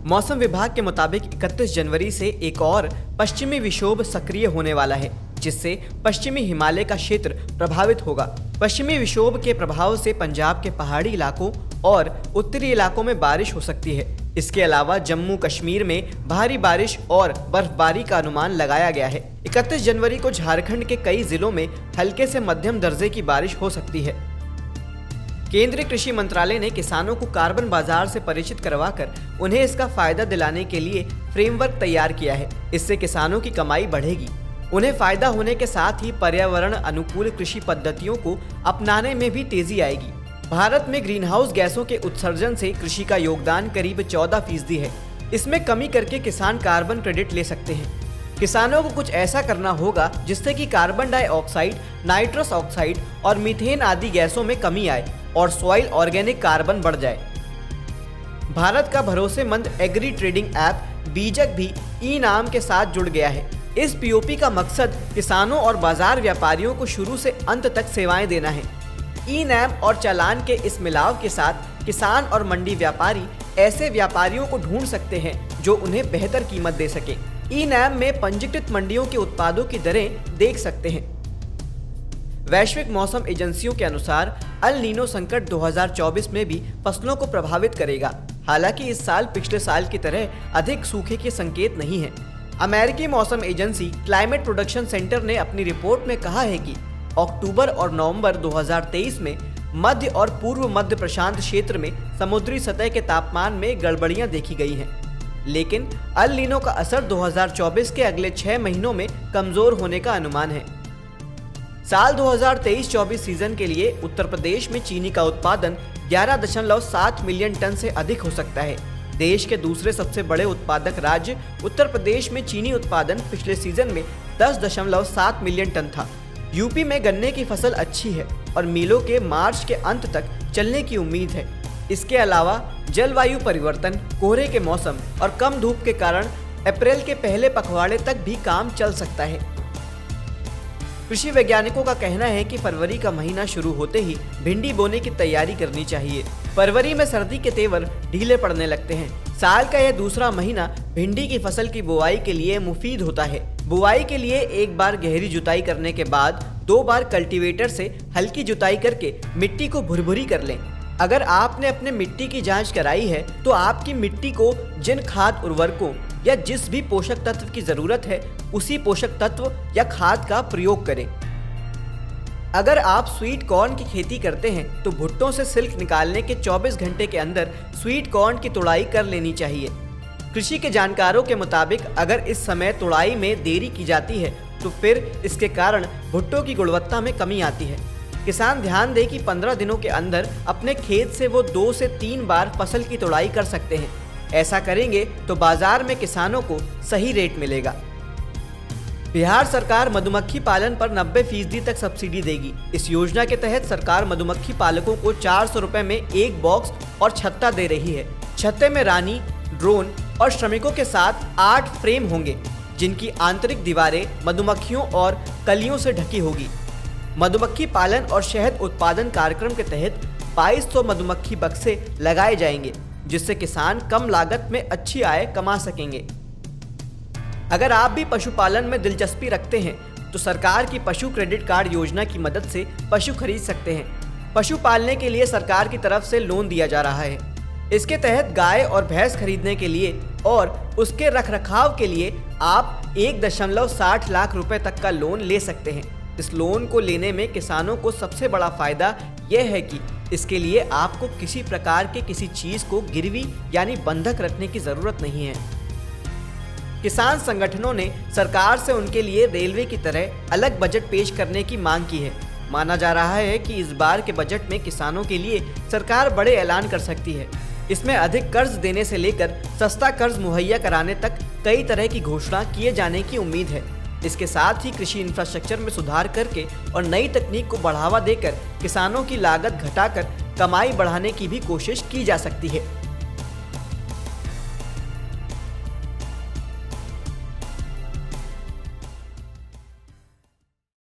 मौसम विभाग के मुताबिक 31 जनवरी से एक और पश्चिमी विक्षोभ सक्रिय होने वाला है, जिससे पश्चिमी हिमालय का क्षेत्र प्रभावित होगा। पश्चिमी विक्षोभ के प्रभाव से पंजाब के पहाड़ी इलाकों और उत्तरी इलाकों में बारिश हो सकती है। इसके अलावा जम्मू कश्मीर में भारी बारिश और बर्फबारी का अनुमान लगाया गया है। 31 जनवरी को झारखंड के कई जिलों में हल्के से मध्यम दर्जे की बारिश हो सकती है। केंद्रीय कृषि मंत्रालय ने किसानों को कार्बन बाजार से परिचित करवाकर उन्हें इसका फायदा दिलाने के लिए फ्रेमवर्क तैयार किया है। इससे किसानों की कमाई बढ़ेगी। उन्हें फायदा होने के साथ ही पर्यावरण अनुकूल कृषि पद्धतियों को अपनाने में भी तेजी आएगी। भारत में ग्रीन हाउस गैसों के उत्सर्जन से कृषि का योगदान करीब 14% है। इसमें कमी करके किसान कार्बन क्रेडिट ले सकते हैं। किसानों को कुछ ऐसा करना होगा जिससे कि कार्बन डाइऑक्साइड, नाइट्रस ऑक्साइड और मीथेन आदि गैसों में कमी आए और सॉइल ऑर्गेनिक कार्बन बढ़ जाए। भारत का भरोसेमंद एग्री ट्रेडिंग ऐप बीजक भी ई नाम के साथ जुड़ गया है। इस पीओपी का मकसद किसानों और बाजार व्यापारियों को शुरू से अंत तक सेवाएं देना है। ई नैम और चालान के इस मिलाव के साथ किसान और मंडी व्यापारी ऐसे व्यापारियों को ढूंढ सकते हैं जो उन्हें बेहतर कीमत दे सके। ई नैम में पंजीकृत मंडियों के उत्पादों की दरें देख सकते हैं। वैश्विक मौसम एजेंसियों के अनुसार अल नीनो संकट 2024 में भी फसलों को प्रभावित करेगा। हालांकि इस साल पिछले साल की तरह अधिक सूखे के संकेत नहीं है। अमेरिकी मौसम एजेंसी क्लाइमेट प्रोडक्शन सेंटर ने अपनी रिपोर्ट में कहा है कि अक्टूबर और नवंबर 2023 में मध्य और पूर्व मध्य प्रशांत क्षेत्र में समुद्री सतह के तापमान में गड़बड़ियां देखी गई हैं। लेकिन अल नीनो का असर 2024 के अगले 6 महीनों में कमजोर होने का अनुमान है। साल 2023-24 सीजन के लिए उत्तर प्रदेश में चीनी का उत्पादन 11.7 मिलियन टन से अधिक हो सकता है। देश के दूसरे सबसे बड़े उत्पादक राज्य उत्तर प्रदेश में चीनी उत्पादन पिछले सीजन में 10.7 मिलियन टन था। यूपी में गन्ने की फसल अच्छी है और मिलों के मार्च के अंत तक चलने की उम्मीद है। इसके अलावा जलवायु परिवर्तन, कोहरे के मौसम और कम धूप के कारण अप्रैल के पहले पखवाड़े तक भी काम चल सकता है। कृषि वैज्ञानिकों का कहना है कि फरवरी का महीना शुरू होते ही भिंडी बोने की तैयारी करनी चाहिए। फरवरी में सर्दी के तेवर ढीले पड़ने लगते हैं। साल का यह दूसरा महीना भिंडी की फसल की बुआई के लिए मुफीद होता है। बुआई के लिए एक बार गहरी जुताई करने के बाद 2 बार कल्टीवेटर से हल्की जुताई करके मिट्टी को भुरभुरी कर लें। अगर आपने अपने मिट्टी की जांच कराई है तो आपकी मिट्टी को जिन खाद उर्वरकों या जिस भी पोषक तत्व की जरूरत है उसी पोषक तत्व या खाद का प्रयोग करें। अगर आप स्वीट कॉर्न की खेती करते हैं तो भुट्टों से सिल्क निकालने के 24 घंटे के अंदर स्वीट कॉर्न की तुड़ाई कर लेनी चाहिए। कृषि के जानकारों के मुताबिक अगर इस समय तुड़ाई में देरी की जाती है तो फिर इसके कारण भुट्टों की गुणवत्ता में कमी आती है। किसान ध्यान दें कि 15 दिनों के अंदर अपने खेत से वो 2 से 3 बार फसल की तुड़ाई कर सकते हैं। ऐसा करेंगे तो बाजार में किसानों को सही रेट मिलेगा। बिहार सरकार मधुमक्खी पालन पर 90% तक सब्सिडी देगी। इस योजना के तहत सरकार मधुमक्खी पालकों को 400 रुपए में एक बॉक्स और छत्ता दे रही है। छत्ते में रानी, ड्रोन और श्रमिकों के साथ 8 फ्रेम होंगे, जिनकी आंतरिक दीवारें मधुमक्खियों और कलियों से ढकी होगी। मधुमक्खी पालन और शहद उत्पादन कार्यक्रम के तहत 2200 मधुमक्खी बक्से लगाए जाएंगे, जिससे किसान कम लागत में अच्छी आय कमा सकेंगे। अगर आप भी पशुपालन में दिलचस्पी रखते हैं तो सरकार की पशु क्रेडिट कार्ड योजना की मदद से पशु खरीद सकते हैं। पशु पालने के लिए सरकार की तरफ से लोन दिया जा रहा है। इसके तहत गाय और भैंस खरीदने के लिए और उसके रखरखाव के लिए आप 1.60 लाख रुपए तक का लोन ले सकते हैं। इस लोन को लेने में किसानों को सबसे बड़ा फायदा यह है कि इसके लिए आपको किसी प्रकार के किसी चीज को गिरवी यानी बंधक रखने की जरूरत नहीं है। किसान संगठनों ने सरकार से उनके लिए रेलवे की तरह अलग बजट पेश करने की मांग की है। माना जा रहा है कि इस बार के बजट में किसानों के लिए सरकार बड़े ऐलान कर सकती है। इसमें अधिक कर्ज देने से लेकर सस्ता कर्ज मुहैया कराने तक कई तरह की घोषणा किए जाने की उम्मीद है। इसके साथ ही कृषि इंफ्रास्ट्रक्चर में सुधार करके और नई तकनीक को बढ़ावा देकर किसानों की लागत घटाकर कमाई बढ़ाने की भी कोशिश की जा सकती है।